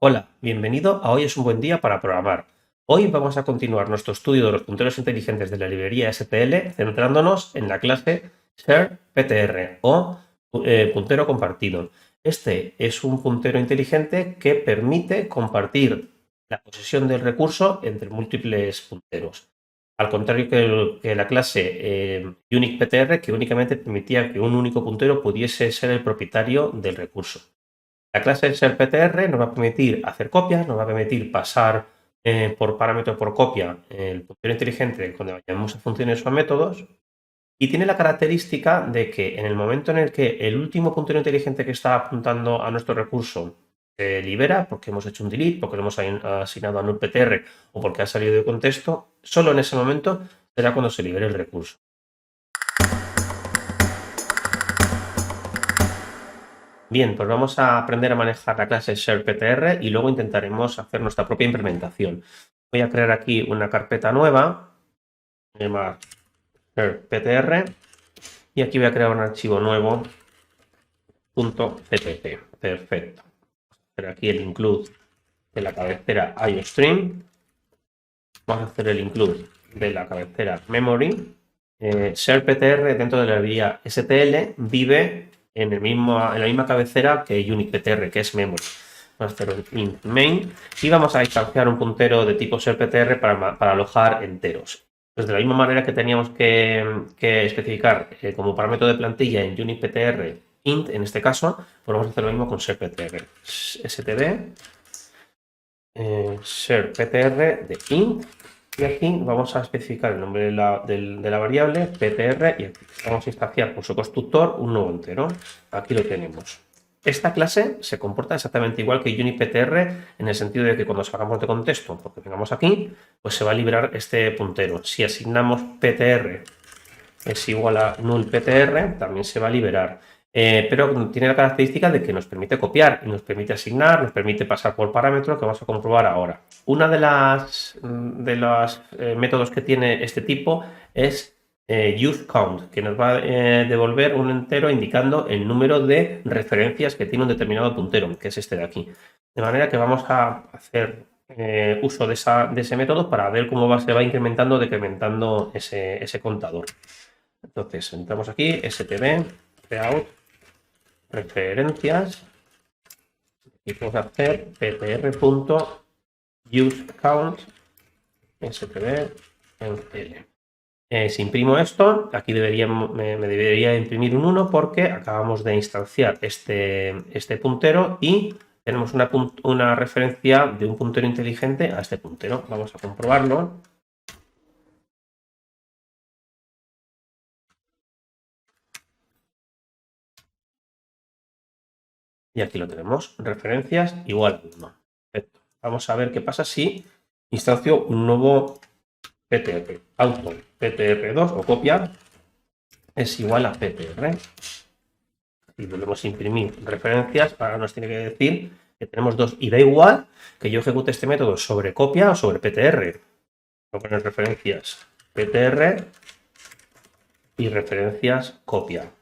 Hola, bienvenido a Hoy es un buen día para programar. Hoy vamos a continuar nuestro estudio de los punteros inteligentes de la librería STL centrándonos en la clase SharePTR o puntero compartido. Este es un puntero inteligente que permite compartir la posesión del recurso entre múltiples punteros. Al contrario que la clase UniquePTR, que únicamente permitía que un único puntero pudiese ser el propietario del recurso. La clase SharePTR nos va a permitir hacer copias, nos va a permitir pasar por parámetro por copia el puntero inteligente cuando vayamos a funciones o a métodos, y tiene la característica de que en el momento en el que el último puntero inteligente que está apuntando a nuestro recurso se libera, porque hemos hecho un delete, porque lo hemos asignado a nullPTR o porque ha salido de contexto, solo en ese momento será cuando se libere el recurso. Bien, pues vamos a aprender a manejar la clase SharePTR y luego intentaremos hacer nuestra propia implementación. Voy a crear aquí una carpeta nueva, llamar SharePTR, y aquí voy a crear un archivo nuevo, .ppt. Perfecto. Vamos a hacer aquí el include de la cabecera IOStream. Vamos a hacer el include de la cabecera memory. SharePTR dentro de la librería STL vive en la misma cabecera que UniquePTR, que es memory. Vamos a hacer un int main y vamos a instanciar un puntero de tipo SharePTR para alojar enteros. Pues de la misma manera que teníamos que especificar como parámetro de plantilla en UniquePTR int, en este caso, pues vamos a hacer lo mismo con SharePTR. std SharePTR de int. Y aquí vamos a especificar el nombre de la variable ptr y aquí vamos a instanciar por su constructor un nuevo entero. Aquí lo tenemos. Esta clase se comporta exactamente igual que UniPTR en el sentido de que cuando sacamos de contexto, porque tengamos aquí, pues se va a liberar este puntero. Si asignamos ptr es igual a nullPTR, también se va a liberar. Pero tiene la característica de que nos permite copiar y nos permite asignar, nos permite pasar por parámetros que vamos a comprobar ahora. Una de los métodos que tiene este tipo es useCount, que nos va a devolver un entero indicando el número de referencias que tiene un determinado puntero, que es este de aquí. De manera que vamos a hacer uso de ese método para ver cómo se va incrementando o decrementando ese contador. Entonces, entramos aquí, std, reout, referencias, y podemos hacer ptr.useCount, std, L. Si imprimo esto, aquí me debería imprimir un 1 porque acabamos de instanciar este puntero y tenemos una referencia de un puntero inteligente a este puntero. Vamos a comprobarlo. Y aquí lo tenemos, referencias igual a 1. Perfecto. Vamos a ver qué pasa si instancio un nuevo ptr. Auto ptr2 o copia es igual a ptr. Y volvemos a imprimir referencias. Ahora nos tiene que decir que tenemos dos y da igual que yo ejecute este método sobre copia o sobre ptr. Voy a poner referencias ptr y referencias copia.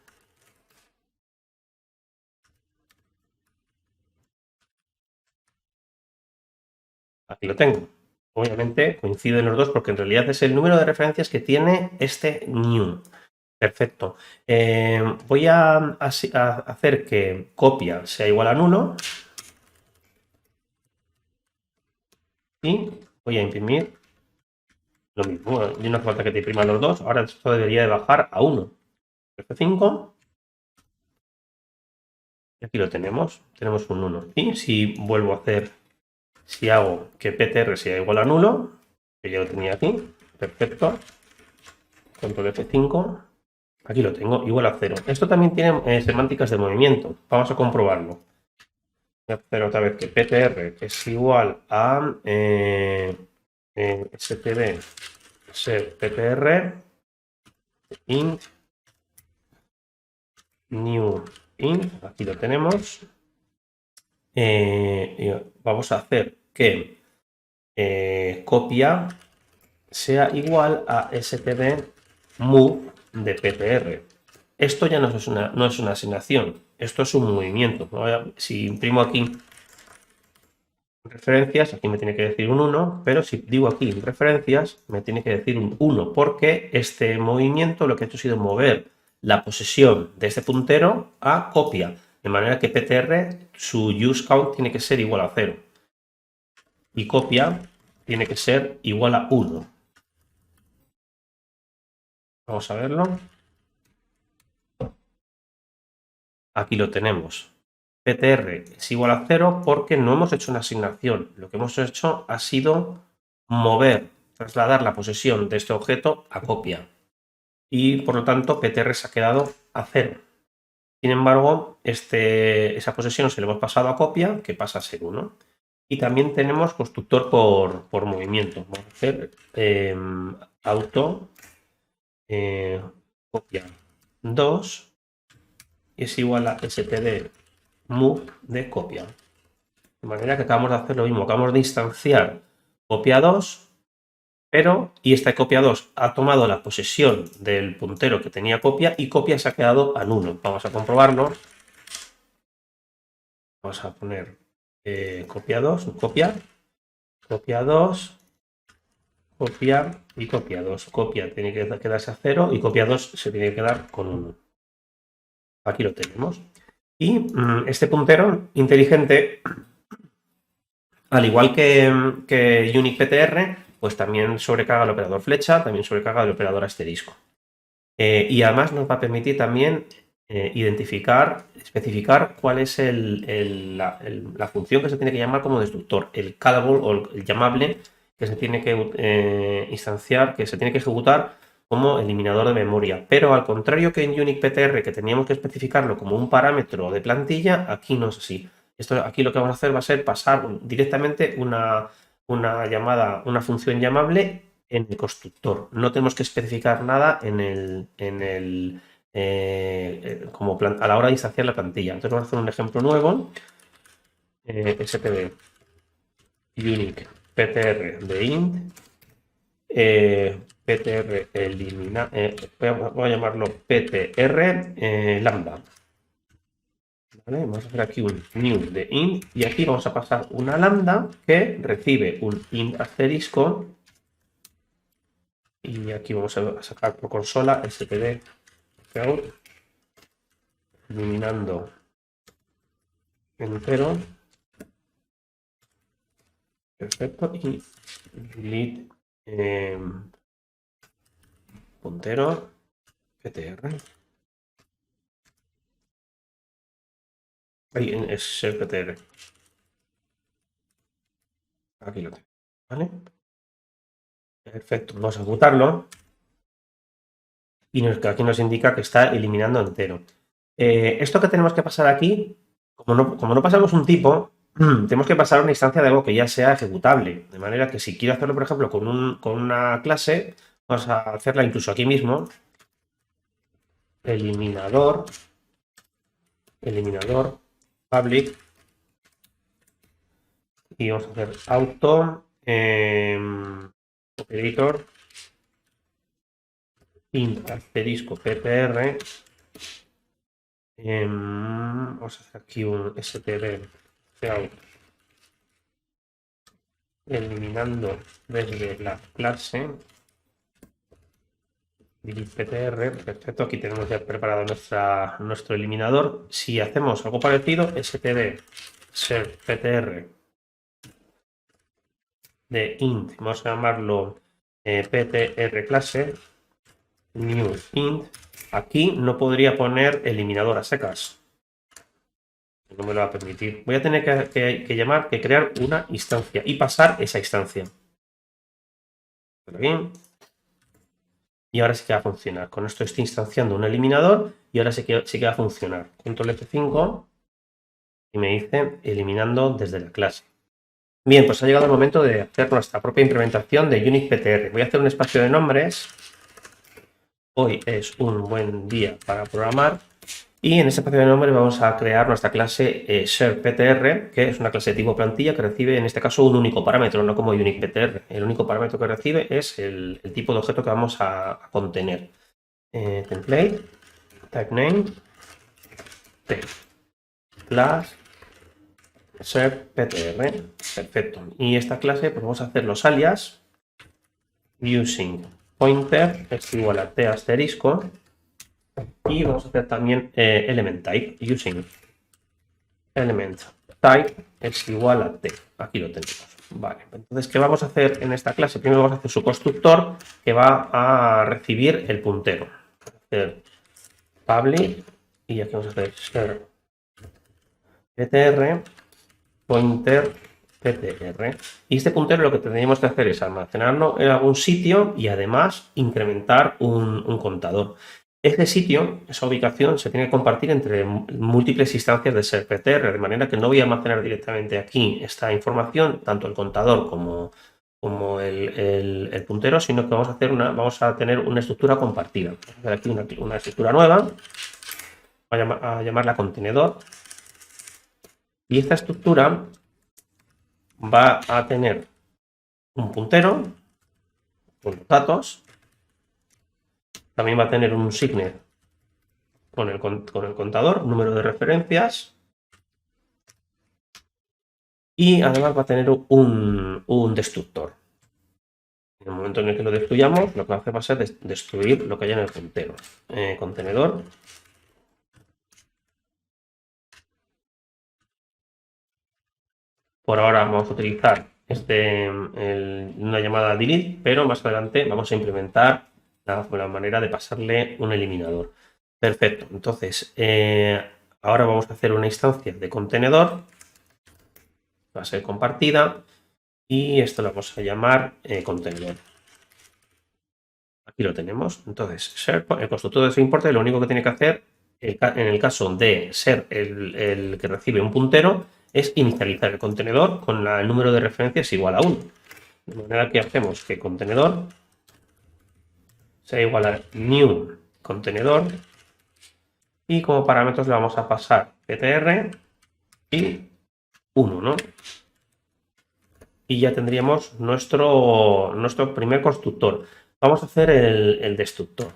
Aquí lo tengo. Obviamente coinciden los dos porque en realidad es el número de referencias que tiene este new. Perfecto. Voy a hacer que copia sea igual a 1 y voy a imprimir lo mismo. Y no hace falta que te impriman los dos. Ahora esto debería de bajar a 1. F5. Y aquí lo tenemos. Tenemos un 1. Y si vuelvo a hacer, si hago que ptr sea igual a 1, que ya lo tenía aquí. Perfecto. Control F5. Aquí lo tengo, igual a 0. Esto también tiene semánticas de movimiento. Vamos a comprobarlo. Voy a hacer otra vez que ptr es igual a std setptr int new int. Aquí lo tenemos. Vamos a hacer que copia sea igual a std move de ptr. Esto ya no es una asignación, esto es un movimiento. Si imprimo aquí referencias, aquí me tiene que decir un 1, pero si digo aquí referencias, me tiene que decir un 1, porque este movimiento lo que ha hecho ha sido mover la posesión de este puntero a copia, de manera que PTR, su use count tiene que ser igual a 0. Y copia tiene que ser igual a 1. Vamos a verlo. Aquí lo tenemos. PTR es igual a 0 porque no hemos hecho una asignación. Lo que hemos hecho ha sido mover, trasladar la posesión de este objeto a copia. Y por lo tanto PTR se ha quedado a 0. Sin embargo, esa posesión se le hemos pasado a copia, que pasa a ser 1. Y también tenemos constructor por movimiento. Vamos a hacer auto copia 2 es igual a std move de copia. De manera que acabamos de hacer lo mismo. Acabamos de instanciar copia 2, pero y esta copia 2 ha tomado la posesión del puntero que tenía copia y copia se ha quedado al 1. Vamos a comprobarlo. Vamos a poner copia 2, copia 2, copia y copia 2. Copia tiene que quedarse a 0 y copia 2 se tiene que quedar con 1. Aquí lo tenemos. Y este puntero inteligente, al igual que Unique PTR, pues también sobrecarga el operador flecha, también sobrecarga el operador asterisco. Y además nos va a permitir también especificar cuál es la función que se tiene que llamar como destructor, el callable o el llamable que se tiene que instanciar, que se tiene que ejecutar como eliminador de memoria. Pero al contrario que en Unique PTR, que teníamos que especificarlo como un parámetro de plantilla, aquí no es así. Aquí lo que vamos a hacer va a ser pasar directamente una función llamable en el constructor. No tenemos que especificar nada a la hora de instanciar la plantilla. Entonces vamos a hacer un ejemplo nuevo. std unique ptr de int ptr elimina, voy a llamarlo ptr lambda. ¿Vale? Vamos a hacer aquí un new de int y aquí vamos a pasar una lambda que recibe un int asterisco y aquí vamos a sacar por consola std out eliminando entero. Perfecto. Y delete puntero ptr. Ahí es el ptr. Aquí lo tengo. ¿Vale? Perfecto. Vamos a ejecutarlo. Y aquí nos indica que está eliminando entero. Esto que tenemos que pasar aquí, como no pasamos un tipo, tenemos que pasar una instancia de algo que ya sea ejecutable. De manera que si quiero hacerlo, por ejemplo, con una clase, vamos a hacerla incluso aquí mismo. Eliminador public. Y vamos a hacer auto operator int asterisco ptr. Vamos a hacer aquí un std out eliminando desde la clase delete ptr. Perfecto, aquí tenemos ya preparado nuestro eliminador. Si hacemos algo parecido, std ser ptr de int, vamos a llamarlo ptr clase new int. Aquí no podría poner eliminador a secas, no me lo va a permitir. Voy a tener que crear una instancia y pasar esa instancia. Bien. Y ahora sí que va a funcionar. Con esto estoy instanciando un eliminador y ahora sí que va a funcionar. Control F5 y me dice eliminando desde la clase. Bien, pues ha llegado el momento de hacer nuestra propia implementación de Unique PTR. Voy a hacer un espacio de nombres. Hoy es un buen día para programar. Y en este espacio de nombres vamos a crear nuestra clase SharePTR, que es una clase de tipo plantilla que recibe en este caso un único parámetro, no como UniquePTR. El único parámetro que recibe es el tipo de objeto que vamos a contener. Template, type name, t, class, SharePTR. Perfecto. Y esta clase, pues vamos a hacer los alias using pointer es igual a t asterisco y vamos a hacer también element type using element type es igual a t. Aquí lo tenemos. Vale, entonces, ¿qué vamos a hacer en esta clase? Primero vamos a hacer su constructor que va a recibir el puntero. Vamos a hacer public y aquí vamos a hacer share ptr pointer ptr. Y este puntero lo que tendríamos que hacer es almacenarlo en algún sitio y además incrementar un contador. Este sitio, esa ubicación, se tiene que compartir entre múltiples instancias de serptr, de manera que no voy a almacenar directamente aquí esta información, tanto el contador como el puntero, sino que vamos a tener una estructura compartida. Vamos a hacer aquí una estructura nueva, a llamarla contenedor, y esta estructura va a tener un puntero con los datos, también va a tener un signer con el contador, número de referencias, y además va a tener un destructor. En el momento en el que lo destruyamos, lo que va a hacer va a ser destruir lo que haya en el puntero. Contenedor. Por ahora vamos a utilizar una llamada delete, pero más adelante vamos a implementar la manera de pasarle un eliminador. Perfecto, entonces ahora vamos a hacer una instancia de contenedor, va a ser compartida y esto lo vamos a llamar contenedor. Aquí lo tenemos, entonces el constructor de ese importe lo único que tiene que hacer en el caso de ser el que recibe un puntero es inicializar el contenedor con el número de referencias igual a 1. De manera que hacemos que contenedor sea igual a new contenedor y como parámetros le vamos a pasar ptr y 1, ¿no? Y ya tendríamos nuestro primer constructor. Vamos a hacer el destructor.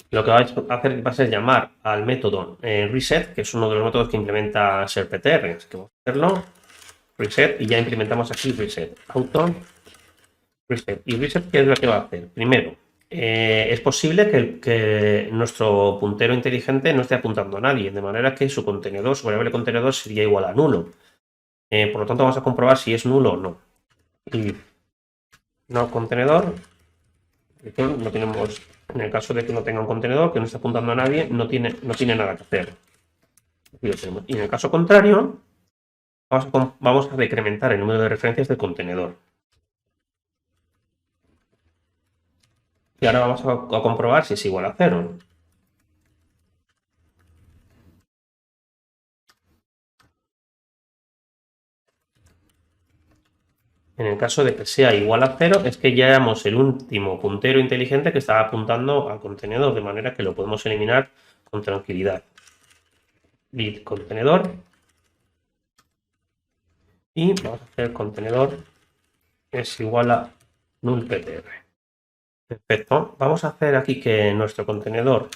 Lo que va a hacer va a ser llamar al método reset, que es uno de los métodos que implementa serptr. Así que vamos a hacerlo, reset, y ya implementamos aquí reset, auto, reset. ¿Y reset qué es lo que va a hacer? Primero, es posible que nuestro puntero inteligente no esté apuntando a nadie, de manera que su variable contenedor sería igual a nulo. Por lo tanto, vamos a comprobar si es nulo o no. Y no contenedor, no tenemos, en el caso de que no tenga un contenedor, que no esté apuntando a nadie, no tiene nada que hacer. Aquí lo tenemos. Y en el caso contrario, vamos a decrementar el número de referencias del contenedor. Y ahora vamos a comprobar si es igual a 0. En el caso de que sea igual a 0, es que ya éramos el último puntero inteligente que estaba apuntando al contenedor, de manera que lo podemos eliminar con tranquilidad. Bit contenedor. Y vamos a hacer contenedor es igual a null ptr. Perfecto. Vamos a hacer aquí que nuestro contenedor,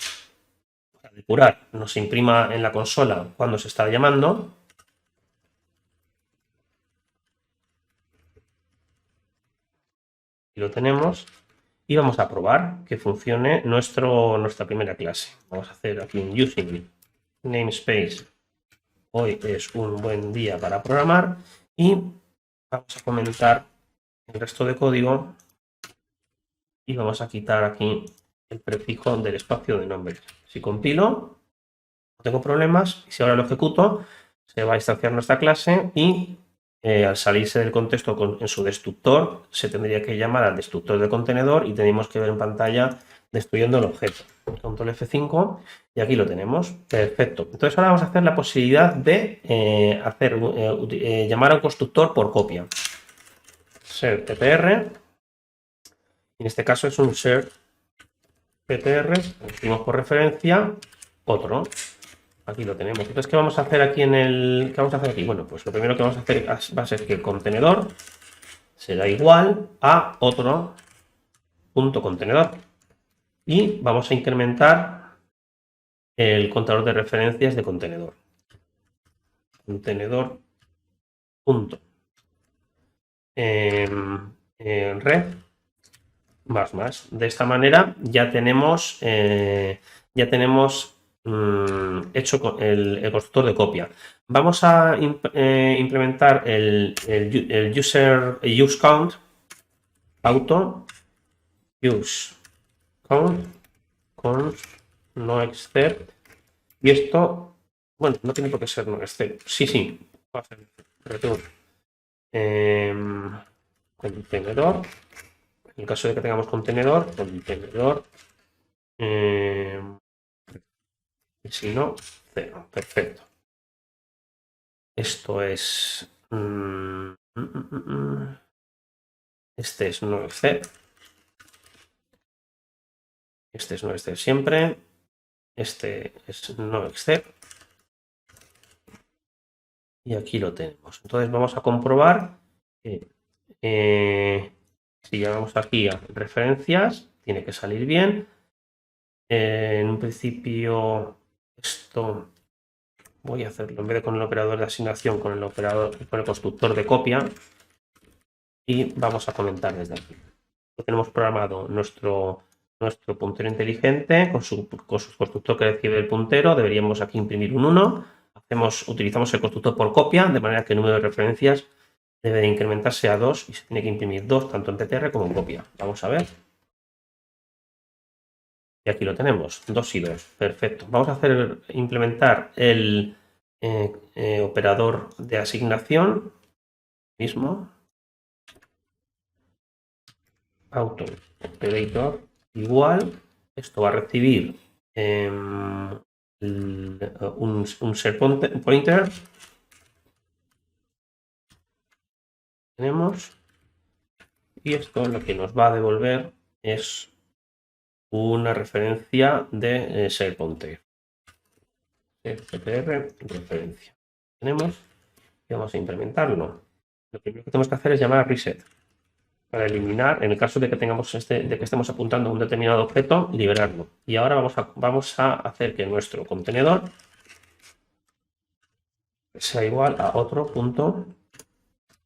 para depurar, nos imprima en la consola cuando se está llamando. Y lo tenemos. Y vamos a probar que funcione nuestra primera clase. Vamos a hacer aquí un using namespace. Hoy es un buen día para programar. Y vamos a comentar el resto de código. Y vamos a quitar aquí el prefijo del espacio de nombre. Si compilo, no tengo problemas. Y si ahora lo ejecuto, se va a instanciar nuestra clase y al salirse del contexto en su destructor, se tendría que llamar al destructor del contenedor y tenemos que ver en pantalla destruyendo el objeto. Control F5 y aquí lo tenemos. Perfecto. Entonces ahora vamos a hacer la posibilidad de llamar a un constructor por copia. Ser ptr. En este caso es un ser ptr. Decimos por referencia otro. Aquí lo tenemos. Entonces, ¿qué vamos a hacer aquí ¿qué vamos a hacer aquí? Bueno, pues lo primero que vamos a hacer va a ser que el contenedor será igual a otro punto contenedor. Y vamos a incrementar el contador de referencias de contenedor. contenedor punto red más. De esta manera ya tenemos hecho el constructor de copia. Vamos a implementar el use count auto use count con no except, y esto, bueno, no tiene por qué ser no except. Sí, va a ser return contenedor. En el caso de que tengamos contenedor, y si no, 0. Perfecto. Esto es este es no except. Este es no except siempre. Este es no except. Y aquí lo tenemos. Entonces vamos a comprobar que si llamamos aquí a referencias, tiene que salir bien. En un principio, esto voy a hacerlo en vez de con el operador de asignación, con el constructor de copia. Y vamos a comentar desde aquí. Tenemos programado nuestro puntero inteligente con su constructor que recibe el puntero. Deberíamos aquí imprimir un 1. Utilizamos el constructor por copia, de manera que el número de referencias debe de incrementarse a 2 y se tiene que imprimir 2 tanto en PTR como en copia. Vamos a ver. Y aquí lo tenemos, 2 y 2. Perfecto. Vamos a implementar el operador de asignación mismo. Auto operator igual. Esto va a recibir un set pointer. Tenemos. Y esto lo que nos va a devolver es una referencia de set pointer. PTR referencia. Tenemos y vamos a implementarlo. Lo primero que tenemos que hacer es llamar a reset para eliminar, en el caso de que tengamos de que estemos apuntando a un determinado objeto, liberarlo. Y ahora vamos a hacer que nuestro contenedor sea igual a otro punto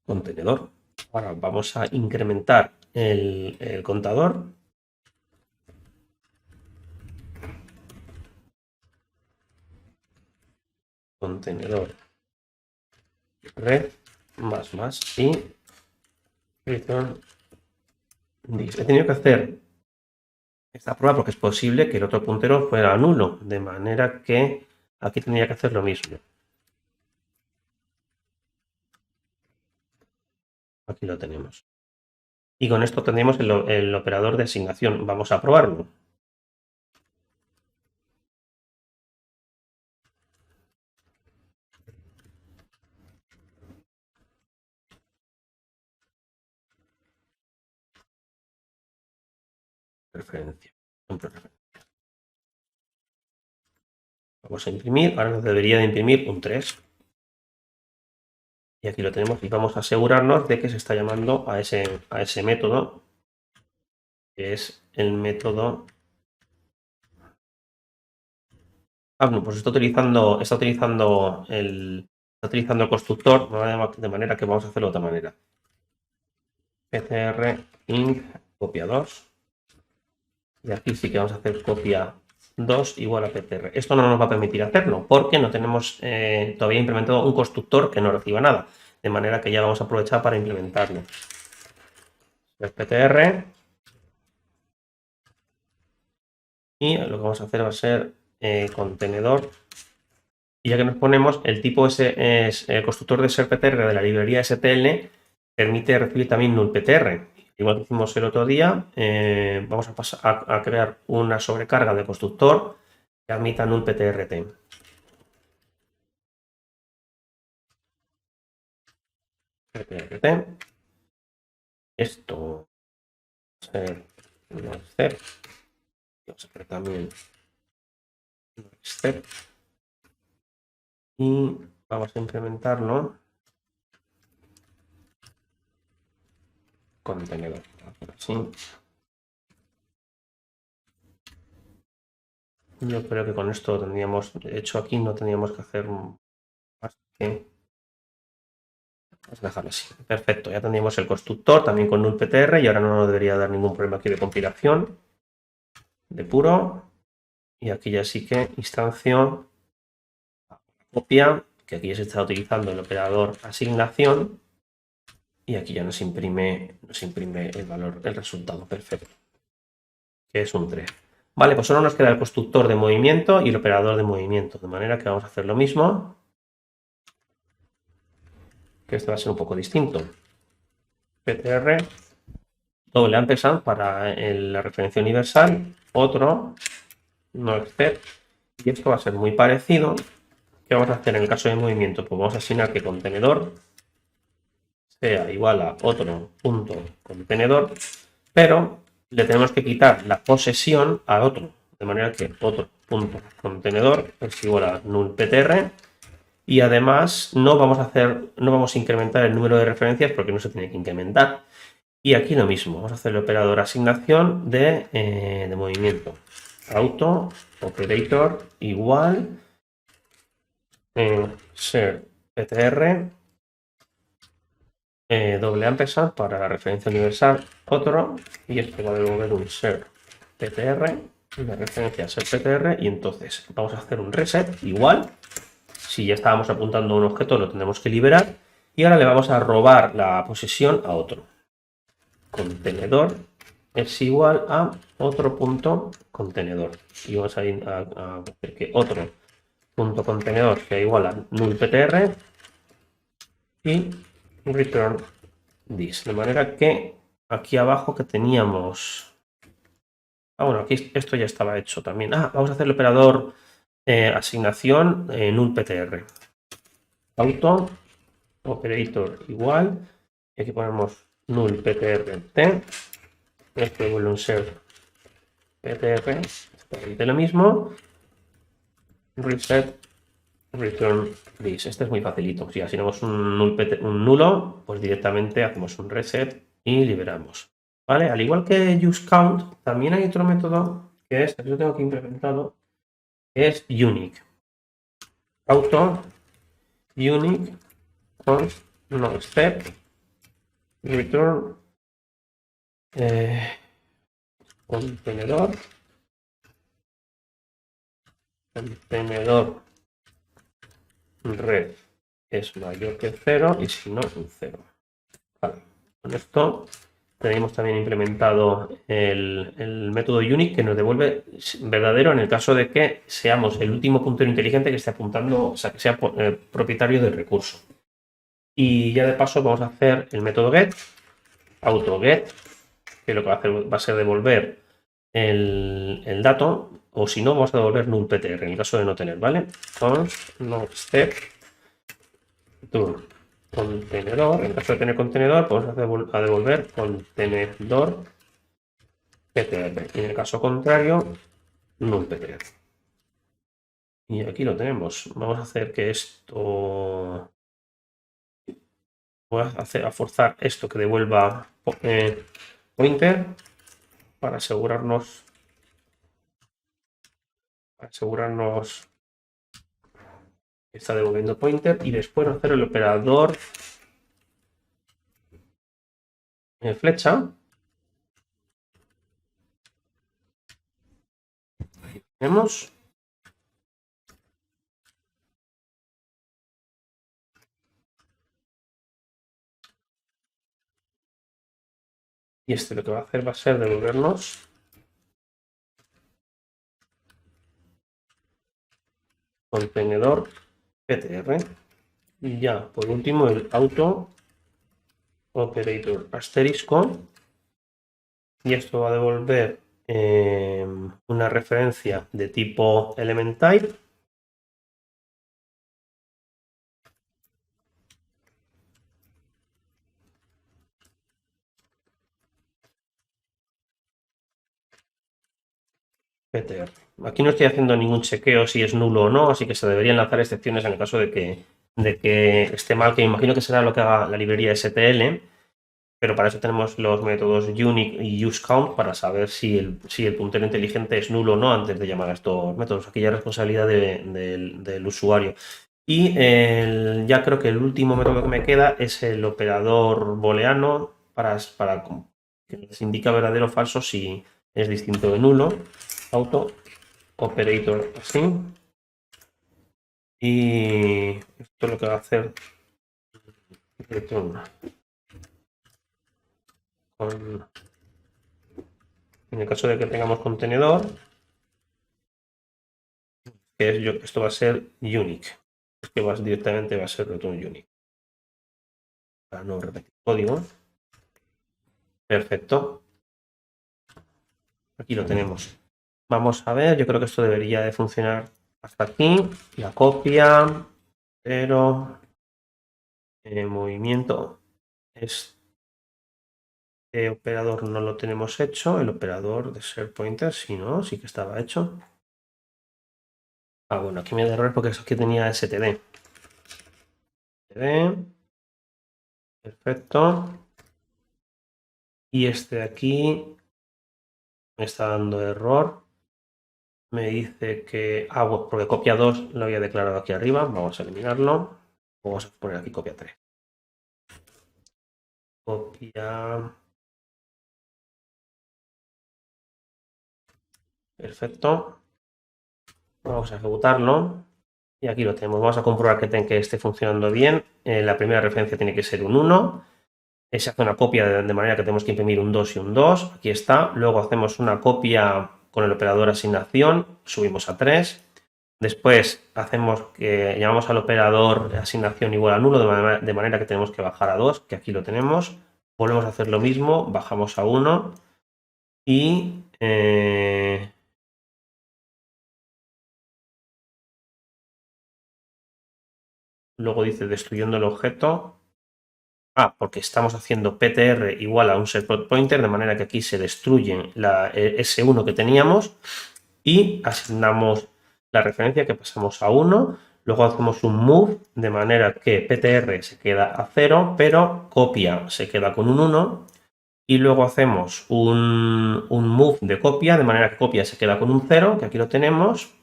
contenedor. Ahora vamos a incrementar el contador. Contenedor red más y return this. He tenido que hacer esta prueba porque es posible que el otro puntero fuera nulo, de manera que aquí tendría que hacer lo mismo. Aquí lo tenemos. Y con esto tendríamos el operador de asignación. Vamos a probarlo. Referencia. Vamos a imprimir. Ahora nos debería de imprimir un 3. Y aquí lo tenemos. Y vamos a asegurarnos de que se está llamando a ese método, que es el método. No, pues está utilizando el constructor, de manera que vamos a hacerlo de otra manera. PTR inc copia 2. Y aquí sí que vamos a hacer copia 2 igual a PTR. Esto no nos va a permitir hacerlo porque no tenemos todavía implementado un constructor que no reciba nada. De manera que ya vamos a aprovechar para implementarlo. El PTR. Y lo que vamos a hacer va a ser contenedor. Y ya que nos ponemos, el tipo es el constructor de serptr de la librería STL, permite recibir también nullPTR. Igual que hicimos el otro día, vamos a pasar a crear una sobrecarga de constructor que admita nullPTRT. Esto va a ser step. Vamos a hacer también step. Y vamos a implementarlo. Contenedor. Así. Yo creo que con esto tendríamos, de hecho aquí no tendríamos que hacer Así que vamos a dejarlo así. Perfecto, ya tendríamos el constructor también con nullPTR y ahora no nos debería dar ningún problema aquí de compilación de puro. Y aquí ya sí que instancio copia, que aquí ya se está utilizando el operador asignación y aquí ya nos imprime el valor, el resultado perfecto, que es un 3. Vale, pues solo nos queda el constructor de movimiento y el operador de movimiento, de manera que vamos a hacer lo mismo, que este va a ser un poco distinto. PTR, doble ampersand para la referencia universal, otro, no except, y esto va a ser muy parecido. ¿Qué vamos a hacer en el caso de movimiento? Pues vamos a asignar que contenedor sea igual a otro punto contenedor, pero le tenemos que quitar la posesión a otro, de manera que otro punto contenedor es igual a nullPTR y además no vamos a incrementar el número de referencias porque no se tiene que incrementar. Y aquí lo mismo, vamos a hacer el operador asignación de movimiento. Auto operator igual ser ptr doble ampersand para la referencia universal otro y esto va a devolver un ser ptr y la referencia ser ptr y entonces vamos a hacer un reset igual. Si ya estábamos apuntando a un objeto lo tendremos que liberar y ahora le vamos a robar la posesión a otro. Contenedor es igual a otro punto contenedor y vamos a hacer que otro punto contenedor sea igual a nullPTR y return this, de manera que aquí abajo que teníamos bueno, aquí esto ya estaba hecho también. Vamos a hacer el operador asignación nullPTR auto operator igual y aquí ponemos nullPTR esto devuelve un ser PTR exactamente lo mismo reset return this. Este es muy facilito. Si asignamos un nulo, pues directamente hacemos un reset y liberamos. ¿Vale? Al igual que useCount, también hay otro método que es, que yo tengo aquí implementado, que es unique. Auto unique const no step return contenedor red es mayor que 0 y si no, un 0. Vale. Con esto tenemos también implementado el método unique que nos devuelve verdadero en el caso de que seamos el último puntero inteligente que esté apuntando, o sea, que sea propietario del recurso. Y ya de paso vamos a hacer el método get, autoget, que lo que va a ser devolver el dato, o si no, vamos a devolver nullPTR en el caso de no tener, ¿vale? Const no step turn contenedor, en caso de tener contenedor, vamos a devolver contenedor PTR. Y en el caso contrario, nullPTR. Y aquí lo tenemos. Vamos a hacer que esto... Voy a forzar esto que devuelva pointer para asegurarnos que está devolviendo pointer y después hacer el operador flecha. Ahí tenemos. Y este lo que va a hacer va a ser devolvernos contenedor PTR. Y ya, por último, el auto operator asterisco. Y esto va a devolver una referencia de tipo element type. PTR. Aquí no estoy haciendo ningún chequeo si es nulo o no, así que se deberían lanzar excepciones en el caso de que esté mal, que imagino que será lo que haga la librería STL, pero para eso tenemos los métodos unique y useCount para saber si el puntero inteligente es nulo o no antes de llamar a estos métodos. Aquí ya es responsabilidad del usuario. Y ya creo que el último método que me queda es el operador booleano para que nos indica verdadero o falso si es distinto de nulo. Auto operator así. Y esto es lo que va a hacer en el caso de que tengamos contenedor, esto va a ser unique, que directamente va a ser return unique. Para no repetir código. Perfecto. Aquí lo tenemos. Vamos a ver, yo creo que esto debería de funcionar hasta aquí. La copia, pero movimiento. Este operador no lo tenemos hecho. El operador de SharePointer, sí, ¿no? Sí que estaba hecho. Bueno, aquí me da error porque aquí tenía std. Perfecto. Y este de aquí me está dando error. Me dice que... porque copia 2 lo había declarado aquí arriba. Vamos a eliminarlo. Vamos a poner aquí copia 3. Copia. Perfecto. Vamos a ejecutarlo. Y aquí lo tenemos. Vamos a comprobar que esté funcionando bien. La primera referencia tiene que ser un 1. Se hace una copia de manera que tenemos que imprimir un 2 y un 2. Aquí está. Luego hacemos una copia con el operador asignación. Subimos a 3. Después llamamos al operador asignación igual a nulo, de manera que tenemos que bajar a 2, que aquí lo tenemos. Volvemos a hacer lo mismo, bajamos a 1 y luego dice destruyendo el objeto. Porque estamos haciendo ptr igual a un setPointer, de manera que aquí se destruye la S1 que teníamos y asignamos la referencia que pasamos a 1. Luego hacemos un move, de manera que ptr se queda a 0, pero copia se queda con un 1. Y luego hacemos un move de copia, de manera que copia se queda con un 0, que aquí lo tenemos.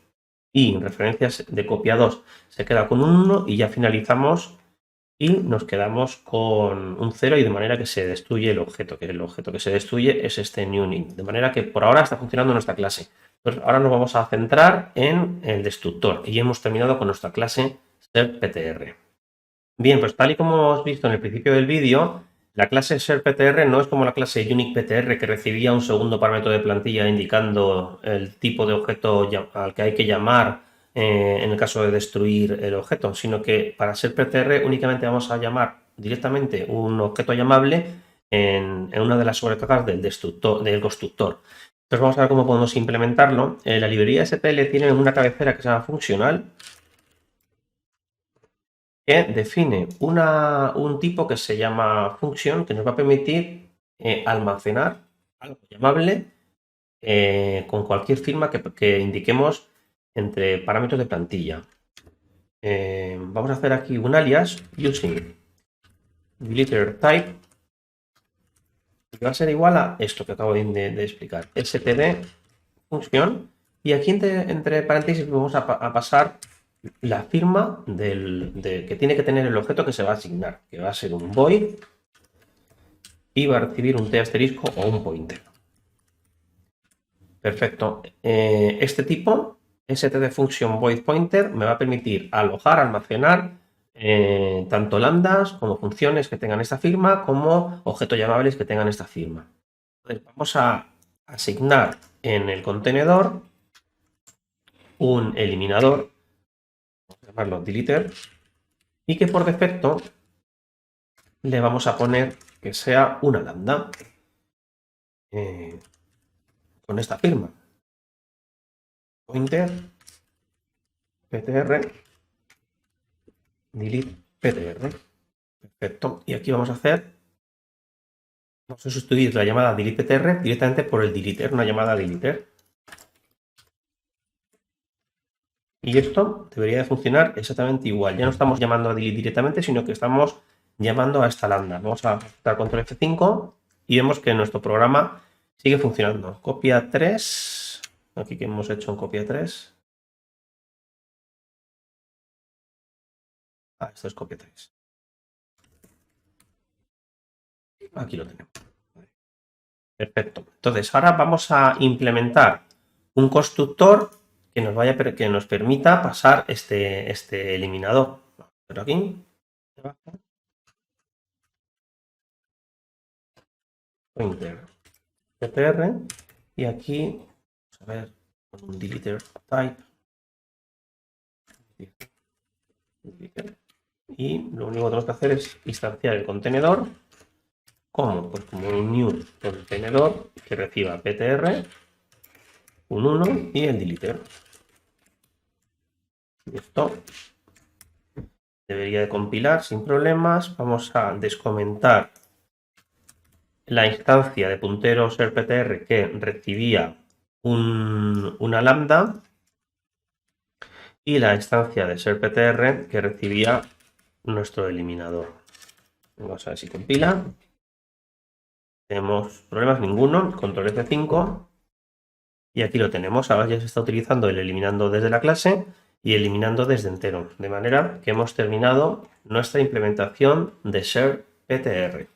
Y referencias de copia 2 se queda con un 1 y ya finalizamos y nos quedamos con un 0 y de manera que se destruye el objeto, que el objeto que se destruye es este newning. De manera que por ahora está funcionando nuestra clase. Entonces ahora nos vamos a centrar en el destructor y hemos terminado con nuestra clase SerpPTR. Bien, pues tal y como hemos visto en el principio del vídeo, la clase SerpPTR no es como la clase UniquePTR que recibía un segundo parámetro de plantilla indicando el tipo de objeto al que hay que llamar en el caso de destruir el objeto, sino que para SerpPTR únicamente vamos a llamar directamente un objeto llamable en una de las sobrecargas del constructor. Entonces vamos a ver cómo podemos implementarlo. La librería SPL tiene una cabecera que se llama funcional, que define un tipo que se llama function, que nos va a permitir almacenar algo llamable con cualquier firma que indiquemos entre parámetros de plantilla. Vamos a hacer aquí un alias using deleter type, que va a ser igual a esto que acabo de explicar, std función, y aquí entre paréntesis vamos a pasar la firma que tiene que tener el objeto que se va a asignar, que va a ser un void y va a recibir un t asterisco o un pointer. Perfecto. Este tipo, std function void pointer, me va a permitir alojar, almacenar tanto lambdas como funciones que tengan esta firma como objetos llamables que tengan esta firma. Entonces, vamos a asignar en el contenedor un eliminador, vamos a llamarlo deleter, y que por defecto le vamos a poner que sea una lambda con esta firma. Pointer ptr delete ptr. Perfecto. Y aquí vamos a sustituir la llamada delete ptr directamente por el deleter, una llamada deleter. Y esto debería de funcionar exactamente igual. Ya no estamos llamando a delete directamente, sino que estamos llamando a esta lambda. Vamos a dar control F5 y vemos que nuestro programa sigue funcionando. Copia 3. Aquí que hemos hecho en copia 3. Esto es copia 3. Aquí lo tenemos. Perfecto. Entonces, ahora vamos a implementar un constructor que nos permita pasar este eliminador. Pero aquí, pointer ppr, y aquí, vamos a ver, con un delimiter type. Y lo único que tenemos que hacer es instanciar el contenedor. ¿Cómo? Pues como un new contenedor que reciba ptr, un 1 y el delimiter. Esto debería de compilar sin problemas. Vamos a descomentar la instancia de puntero serptr que recibía una lambda y la instancia de serptr que recibía nuestro eliminador. Vamos a ver si compila. Tenemos problemas ninguno. Control F5. Y aquí lo tenemos. Ahora ya se está utilizando el eliminando desde la clase y eliminando desde entero. De manera que hemos terminado nuestra implementación de serptr.